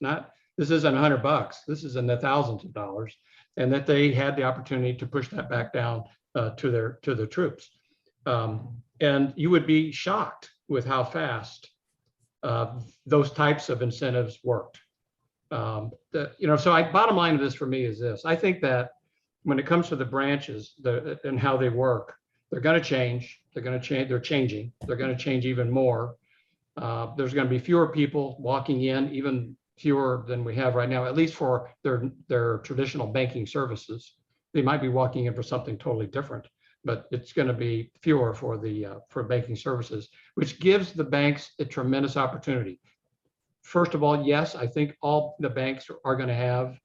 B: This isn't $100, this is in the thousands of dollars, and that they had the opportunity to push that back down to the troops. And you would be shocked with how fast those types of incentives worked. So bottom line of this for me is this. I think that when it comes to the branches and how they work, they're going to change. They're changing. They're going to change even more. There's going to be fewer people walking in, even fewer than we have right now, at least for their traditional banking services. They might be walking in for something totally different, but it's going to be fewer for banking services, which gives the banks a tremendous opportunity. First of all, yes, I think all the banks are going to have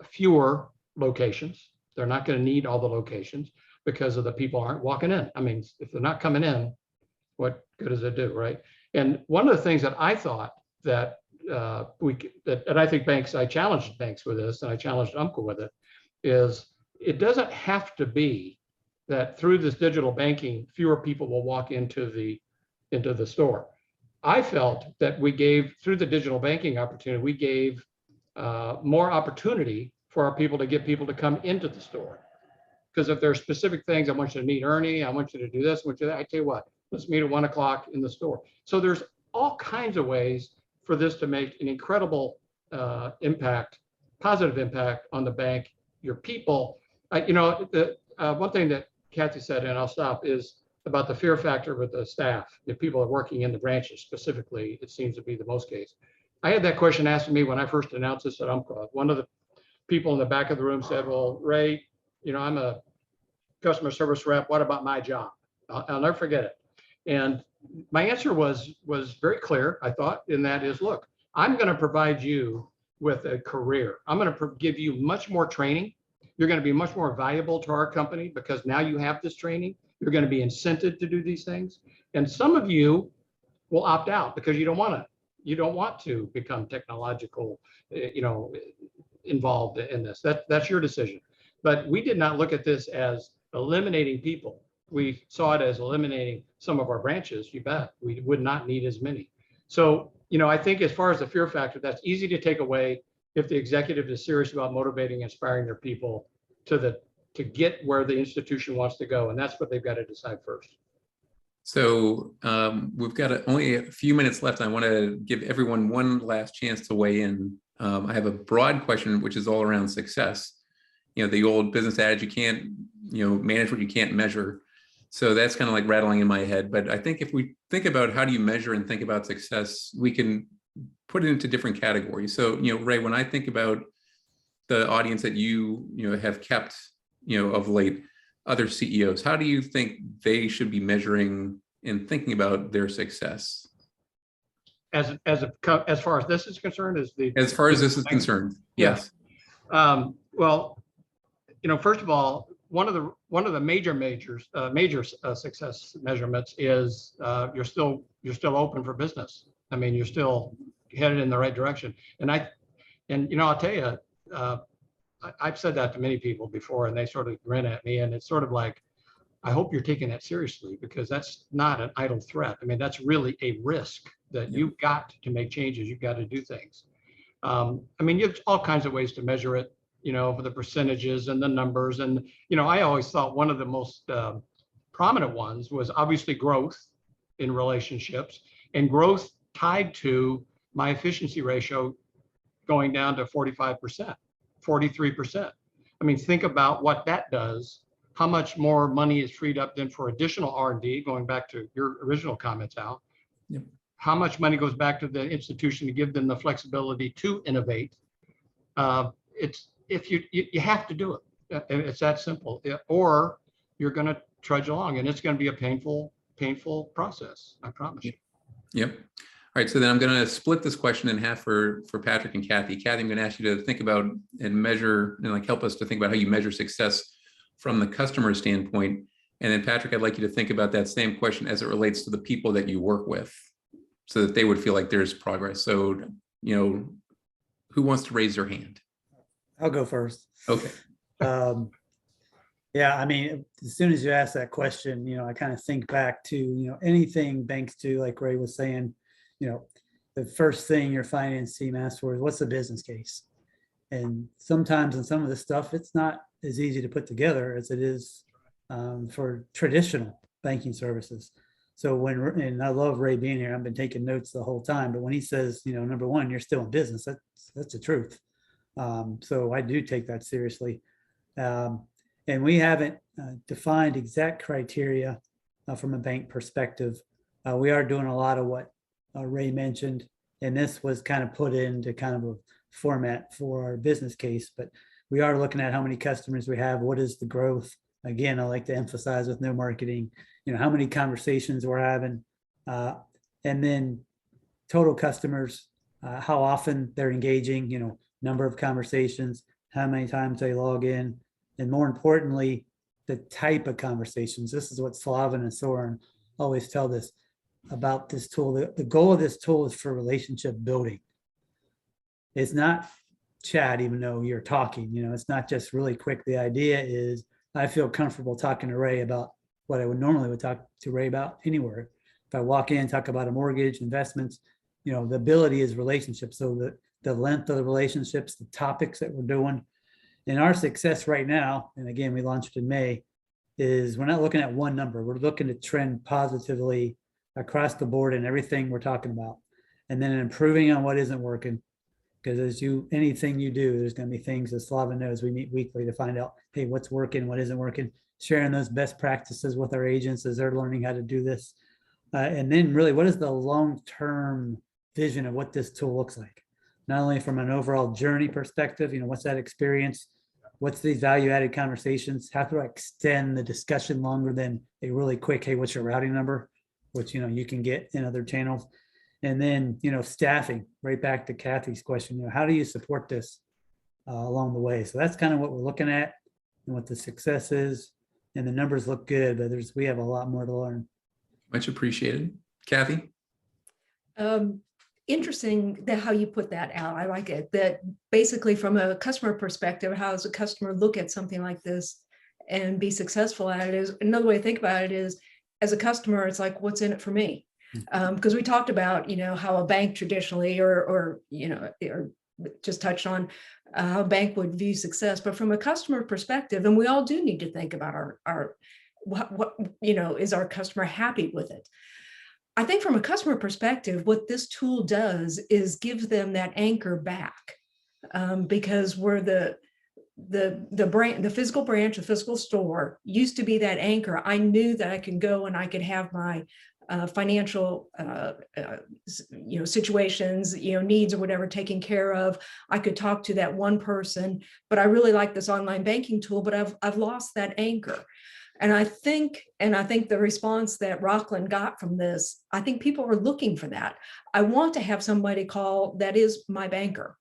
B: fewer locations. They're not going to need all the locations because of the people aren't walking in. If they're not coming in, what good does it do, right? And one of the things that I thought that and I think banks, I challenged banks with this, and I challenged Umpqua with it, is it doesn't have to be that through this digital banking, fewer people will walk into the store. I felt that we gave, through the digital banking opportunity, we gave more opportunity for our people to get people to come into the store. Because if there are specific things, I want you to meet Ernie, I want you to do this, I want you to, I tell you what, let's meet at 1 o'clock in the store. So there's all kinds of ways for this to make an incredible impact, positive impact on the bank, your people. One thing that Cathy said, and I'll stop, is about the fear factor with the staff. If people are working in the branches specifically, it seems to be the most case. I had that question asked to me when I first announced this at Umpqua. One of the people in the back of the room said, well, Ray, I'm a customer service rep. What about my job? I'll never forget it. And my answer was very clear, I thought, and that is, look, I'm going to provide you with a career. I'm going to give you much more training. You're going to be much more valuable to our company because now you have this training. You're going to be incented to do these things. And some of you will opt out because you don't want to become technological, involved in this. That's your decision. But we did not look at this as eliminating people. We saw it as eliminating some of our branches. You bet. We would not need as many. So, I think as far as the fear factor, that's easy to take away if the executive is serious about motivating, inspiring their people to get where the institution wants to go. And that's what they've got to decide first.
A: So we've got only a few minutes left. I want to give everyone one last chance to weigh in. I have a broad question, which is all around success. You know, the old business adage, you can't, manage what you can't measure. So that's kind of like rattling in my head. But I think if we think about how do you measure and think about success, we can put it into different categories. So, Ray, when I think about the audience that you have kept, of late, other CEOs, how do you think they should be measuring and thinking about their success?
B: As far as this is concerned,
A: as far as this is concerned, yes.
B: Well, first of all, one of the major success measurements is you're still open for business. I mean, you're still headed in the right direction. And I'll tell you, I've said that to many people before, and they sort of grin at me. And it's sort of like, I hope you're taking that seriously, because that's not an idle threat. I mean, that's really a risk that you've got to make changes. You've got to do things. I mean, you have all kinds of ways to measure it, for the percentages and the numbers. And, I always thought one of the most prominent ones was obviously growth in relationships, and growth tied to my efficiency ratio going down to 45%, 43%. I mean, think about what that does. How much more money is freed up then for additional R&D, going back to your original comments, Al.
A: Yep.
B: How much money goes back to the institution to give them the flexibility to innovate? If you have to do it. It's that simple. Or you're going to trudge along, and it's going to be a painful process. I promise you.
A: Yep. All right. So then I'm going to split this question in half for Patrick and Cathy. Cathy, I'm going to ask you to think about and measure and help us to think about how you measure success from the customer standpoint. And then Patrick, I'd like you to think about that same question as it relates to the people that you work with, so that they would feel like there's progress. So, who wants to raise their hand?
D: I'll go first.
A: Okay.
D: Yeah, I mean, as soon as you ask that question, I kind of think back to, anything banks do, like Ray was saying, the first thing your finance team asks for is, what's the business case? And sometimes in some of this stuff, it's not as easy to put together as it is for traditional banking services. So and I love Ray being here, I've been taking notes the whole time, but when he says, number one, you're still in business, that's the truth. So I do take that seriously. And we haven't defined exact criteria from a bank perspective. We are doing a lot of what Ray mentioned, and this was kind of put into kind of a format for our business case, but we are looking at how many customers we have, what is the growth. Again, I like to emphasize with no marketing, how many conversations we're having, and then total customers, how often they're engaging, number of conversations, how many times they log in, and more importantly, the type of conversations. This is what Slaven and Soren always tell us about this tool. The goal of this tool is for relationship building. It's not chat, even though you're talking, it's not just really quick. The idea is I feel comfortable talking to Ray about what I would normally talk to Ray about anywhere. If I walk in, talk about a mortgage, investments, the ability is relationships. So the length of the relationships, the topics that we're doing. And our success right now, and again, we launched in May, is we're not looking at one number. We're looking to trend positively across the board in everything we're talking about. And then improving on what isn't working. Because anything you do, there's going to be things that Slaven knows. We meet weekly to find out, hey, what's working, what isn't working, sharing those best practices with our agents as they're learning how to do this. And then really, what is the long-term vision of what this tool looks like? Not only from an overall journey perspective, what's that experience? What's these value-added conversations? How do I extend the discussion longer than a really quick, hey, what's your routing number? Which, you can get in other channels. And then, staffing, right back to Cathy's question, how do you support this along the way? So that's kind of what we're looking at and what the success is. And the numbers look good, but we have a lot more to learn.
A: Much appreciated. Cathy?
C: Interesting that how you put that out. I like it. That basically from a customer perspective, how does a customer look at something like this and be successful at it? Is another way to think about it is, as a customer, it's like, what's in it for me? Because we talked about, how a bank traditionally or just touched on how a bank would view success, but from a customer perspective, and we all do need to think about our what, is our customer happy with it? I think from a customer perspective, what this tool does is gives them that anchor back, because we're the brand, the physical branch, the physical store used to be that anchor. I knew that I could go and I could have my financial, situations, needs or whatever taken care of. I could talk to that one person, but I really like this online banking tool, but I've lost that anchor. And I think the response that Rockland got from this, I think people are looking for that. I want to have somebody call that is my banker.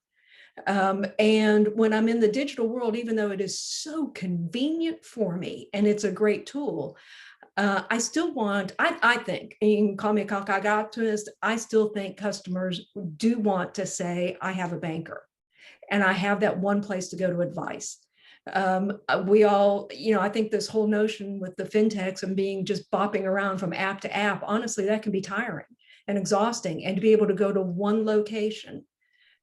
C: And when I'm in the digital world, even though it is so convenient for me and it's a great tool, I still want, I think, and you can call me a cockeyed optimist, I still think customers do want to say, I have a banker and I have that one place to go to advice. We all, I think this whole notion with the fintechs and being just bopping around from app to app, honestly, that can be tiring and exhausting. And to be able to go to one location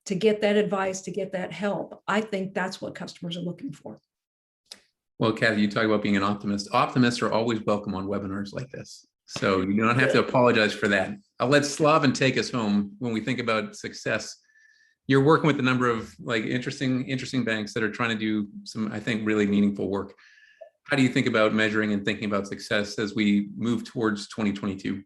C: to get that advice, to get that help, I think that's what customers are looking for.
A: Well, Cathy, you talk about being an optimist. Optimists are always welcome on webinars like this. So you don't have to apologize for that. I'll let Slaven take us home when we think about success. You're working with a number of interesting banks that are trying to do some, I think, really meaningful work. How do you think about measuring and thinking about success as we move towards 2022?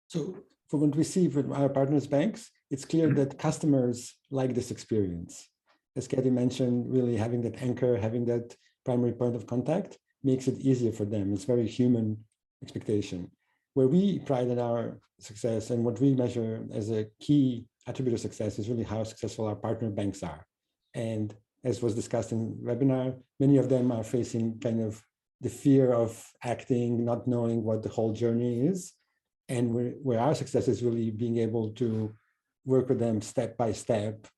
E: So from what we see with our partners banks, it's clear that customers like this experience. As Cathy mentioned, really having that anchor, having that primary point of contact makes it easier for them. It's very human expectation. Where we pride in our success and what we measure as a key attribute of success is really how successful our partner banks are. And as was discussed in the webinar, many of them are facing kind of the fear of acting, not knowing what the whole journey is. And where our success is really being able to work with them step by step,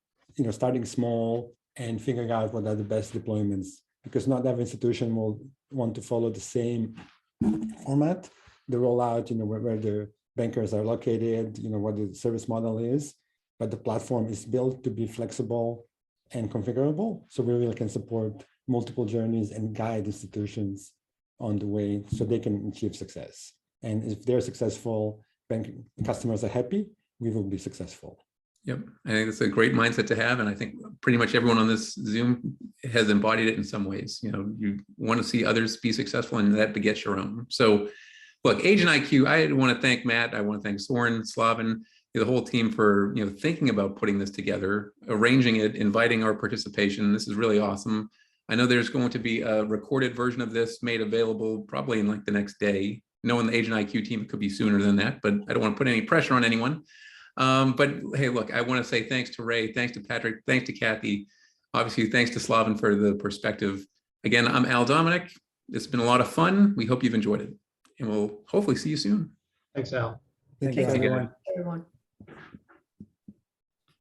E: starting small and figuring out what are the best deployments, because not every institution will want to follow the same format, the rollout, where the bankers are located, what the service model is, but the platform is built to be flexible and configurable. So we really can support multiple journeys and guide institutions on the way so they can achieve success. And if they're successful, banking customers are happy, we will be successful.
A: Yep, I think it's a great mindset to have. And I think pretty much everyone on this Zoom has embodied it in some ways. You want to see others be successful and that begets your own. So look, Agent IQ, I want to thank Matt. I want to thank Soren, Slaven, the whole team for thinking about putting this together, arranging it, inviting our participation. This is really awesome. I know there's going to be a recorded version of this made available probably in like the next day. Knowing the Agent IQ team, it could be sooner than that, but I don't want to put any pressure on anyone. But hey, look, I want to say thanks to Ray, thanks to Patrick, thanks to Cathy, obviously thanks to Slaven for the perspective. Again, I'm Al Dominick. It's been a lot of fun. We hope you've enjoyed it, and we'll hopefully see you soon.
B: Thanks, Al.
D: Thank you,
A: Thanks again.
D: everyone.
C: Everyone.